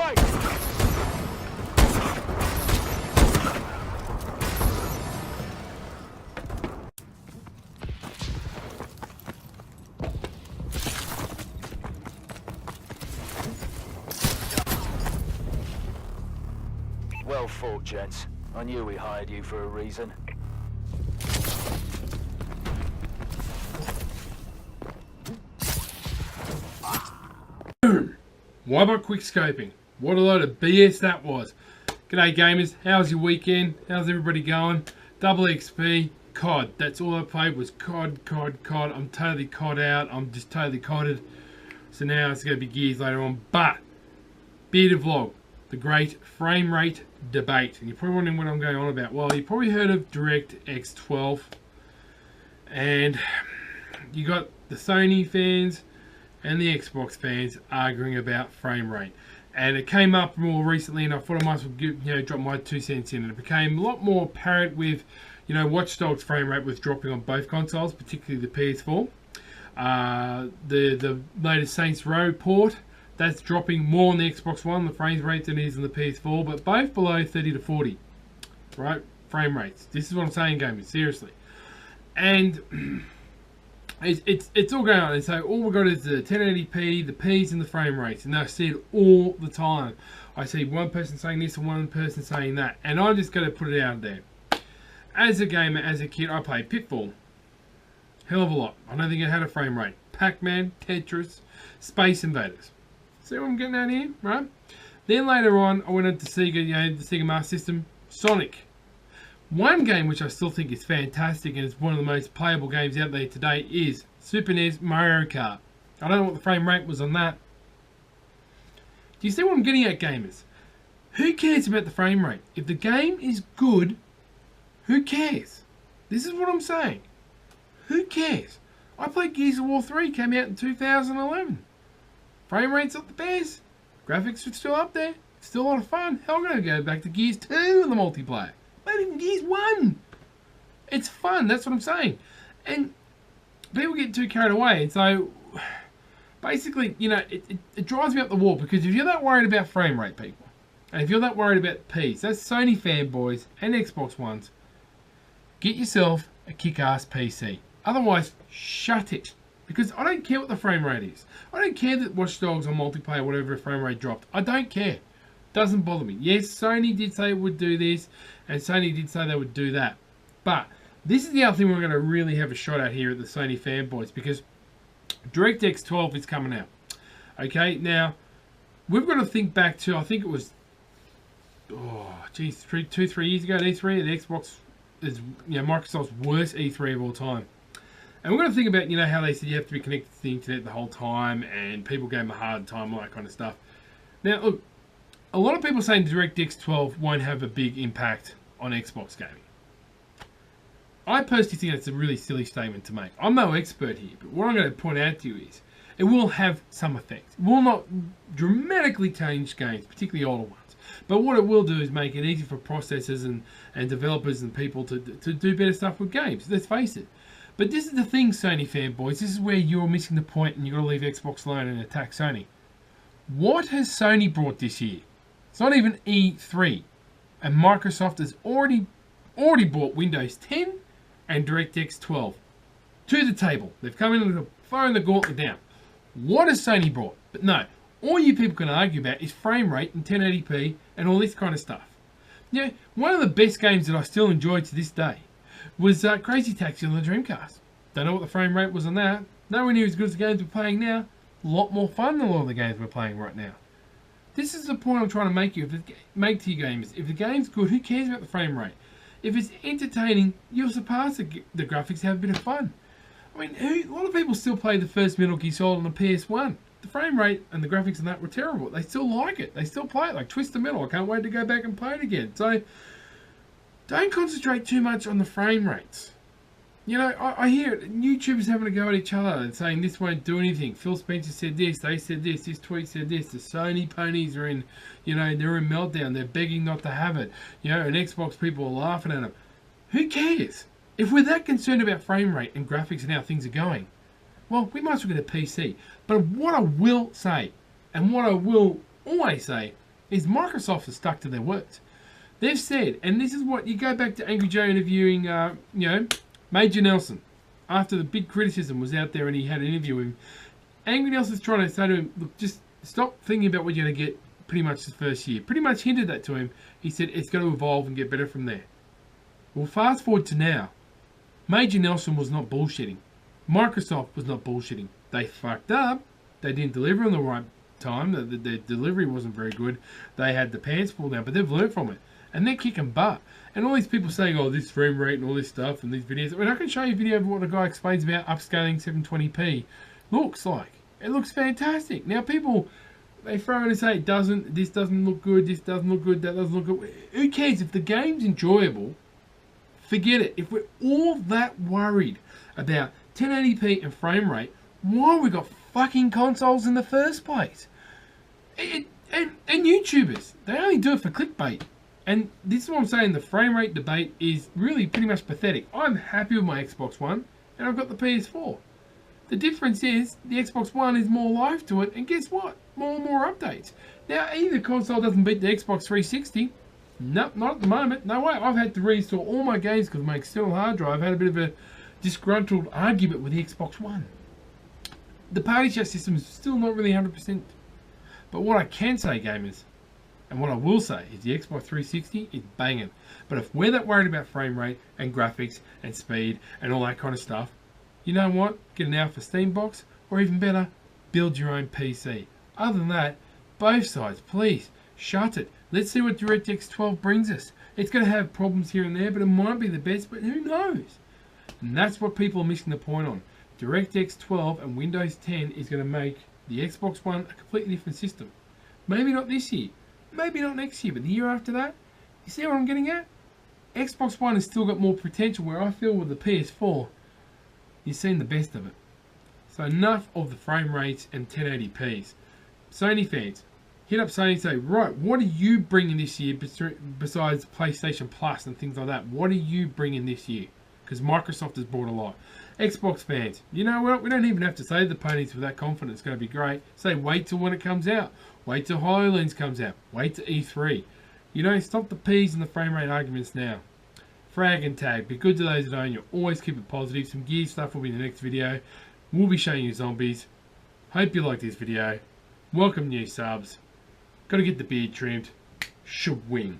Well fought, gents. I knew we hired you for a reason. Why about quick scoping? What a load of BS that was. G'day gamers, how's your weekend? How's everybody going? Double XP, COD. That's all I played was COD. I'm totally COD out. I'm just totally CODed. So now it's going to be Gears later on. But, bearded vlog, the great frame rate debate. And you're probably wondering what I'm going on about. Well, you probably heard of DirectX 12. And you got the Sony fans and the Xbox fans arguing about frame rate. And it came up more recently, and I thought I might as well give, drop my 2 cents in. And it became a lot more apparent with, Watch Dogs frame rate was dropping on both consoles, particularly the PS4. The latest Saints Row port, that's dropping more on the Xbox One, the frame rate than it is on the PS4, but both below 30 to 40, right? Frame rates. This is what I'm saying, gamers, seriously. And it's all going on, and so all we've got is the 1080p, the P's and the frame rates, and I see it all the time. I see one person saying this and one person saying that, and I'm just going to put it out there. As a gamer, as a kid, I played Pitfall. Hell of a lot. I don't think it had a frame rate. Pac-Man, Tetris, Space Invaders. See what I'm getting at here, right? Then later on, I went into Sega, the Sega Master System, Sonic. One game which I still think is fantastic and is one of the most playable games out there today is Super NES Mario Kart. I don't know what the frame rate was on that. Do you see what I'm getting at, gamers? Who cares about the frame rate? If the game is good, who cares? This is what I'm saying. Who cares? I played Gears of War 3, came out in 2011. Frame rate's not the best. Graphics are still up there. Still a lot of fun. Hell, I'm going to go back to Gears 2 in the multiplayer. Not even Gears 1. It's fun, that's what I'm saying. And people get too carried away. And so, basically, it drives me up the wall. Because if you're that worried about frame rate, people, and if you're that worried about P's, that's Sony fanboys and Xbox Ones, get yourself a kick-ass PC. Otherwise, shut it. Because I don't care what the frame rate is. I don't care that Watch Dogs on multiplayer, whatever frame rate dropped. I don't care. Doesn't bother me. Yes, Sony did say it would do this, and Sony did say they would do that. But this is the other thing we're going to really have a shot at here at the Sony fanboys, because DirectX 12 is coming out. Okay, now, we've got to think back to, I think it was, 2-3 years ago at E3, the Xbox is Microsoft's worst E3 of all time. And we're going to think about, how they said you have to be connected to the internet the whole time, and people gave them a hard time, all that kind of stuff. Now, look, a lot of people saying DirectX 12 won't have a big impact on Xbox gaming. I personally think that's a really silly statement to make. I'm no expert here, but what I'm going to point out to you is it will have some effect. It will not dramatically change games, particularly older ones. But what it will do is make it easy for processors and developers and people to do better stuff with games. Let's face it. But this is the thing, Sony fanboys. This is where you're missing the point and you've got to leave Xbox alone and attack Sony. What has Sony brought this year? It's not even E3. And Microsoft has already bought Windows 10 and DirectX 12 to the table. They've come in and thrown the gauntlet down. What has Sony brought? But no, all you people can argue about is frame rate and 1080p and all this kind of stuff. One of the best games that I still enjoy to this day was Crazy Taxi on the Dreamcast. Don't know what the frame rate was on that. Nowhere near as good as the games we're playing now. A lot more fun than a lot of the games we're playing right now. This is the point I'm trying to make to you gamers. If the game's good, who cares about the frame rate? If it's entertaining, you'll surpass the graphics, have a bit of fun. I mean, a lot of people still play the first Metal Gear Solid on the PS1. The frame rate and the graphics and that were terrible. They still like it. They still play it, like Twisted Metal. I can't wait to go back and play it again. So, don't concentrate too much on the frame rates. I hear YouTubers having to go at each other and saying this won't do anything. Phil Spencer said this, they said this tweet said this. The Sony ponies are in, they're in meltdown. They're begging not to have it. And Xbox people are laughing at them. Who cares? If we're that concerned about frame rate and graphics and how things are going, well, we might as well get a PC. But what I will say, and what I will always say, is Microsoft has stuck to their words. They've said, and this is what you go back to Angry Joe interviewing, Major Nelson. After the big criticism was out there and he had an interview with him, Angry Nelson's trying to say to him, look, just stop thinking about what you're going to get pretty much this first year. Pretty much hinted that to him. He said it's going to evolve and get better from there. Well, fast forward to now. Major Nelson was not bullshitting. Microsoft was not bullshitting. They fucked up. They didn't deliver on the right time. Their delivery wasn't very good. They had the pants pulled down, but they've learned from it. And they're kicking butt. And all these people saying, oh, this frame rate and all this stuff and these videos. I mean, I can show you a video of what a guy explains about upscaling 720p looks like. It looks fantastic. Now, people, they throw in and say, this doesn't look good, this doesn't look good, that doesn't look good. Who cares? If the game's enjoyable, forget it. If we're all that worried about 1080p and frame rate, why have we got fucking consoles in the first place? And YouTubers, they only do it for clickbait. And this is what I'm saying, the frame rate debate is really pretty much pathetic. I'm happy with my Xbox One, and I've got the PS4. The difference is, the Xbox One is more life to it, and guess what? More and more updates. Now, either console doesn't beat the Xbox 360. Nope, not at the moment. No way. I've had to reinstall all my games because my external hard drive had a bit of a disgruntled argument with the Xbox One. The party chat system is still not really 100%. But what I can say, gamers, and what I will say is the Xbox 360 is banging. But if we're that worried about frame rate and graphics and speed and all that kind of stuff, you know what? Get an Alpha Steam box, or even better, build your own PC. Other than that, both sides, please, shut it. Let's see what DirectX 12 brings us. It's going to have problems here and there, but it might be the best, but who knows? And that's what people are missing the point on. DirectX 12 and Windows 10 is going to make the Xbox One a completely different system. Maybe not this year. Maybe not next year, but the year after that, you see what I'm getting at? Xbox One has still got more potential, where I feel with the PS4, you've seen the best of it. So enough of the frame rates and 1080p's. Sony fans, hit up Sony and say, right, what are you bringing this year besides PlayStation Plus and things like that? What are you bringing this year? Because Microsoft has brought a lot. Xbox fans, you know what? We don't even have to say the ponies with that confidence. It's going to be great. Say, wait till when it comes out. Wait till HoloLens comes out. Wait till E3. You know, stop the P's and the frame rate arguments now. Frag and tag. Be good to those that own you. Always keep it positive. Some gear stuff will be in the next video. We'll be showing you zombies. Hope you like this video. Welcome new subs. Got to get the beard trimmed. Shwing.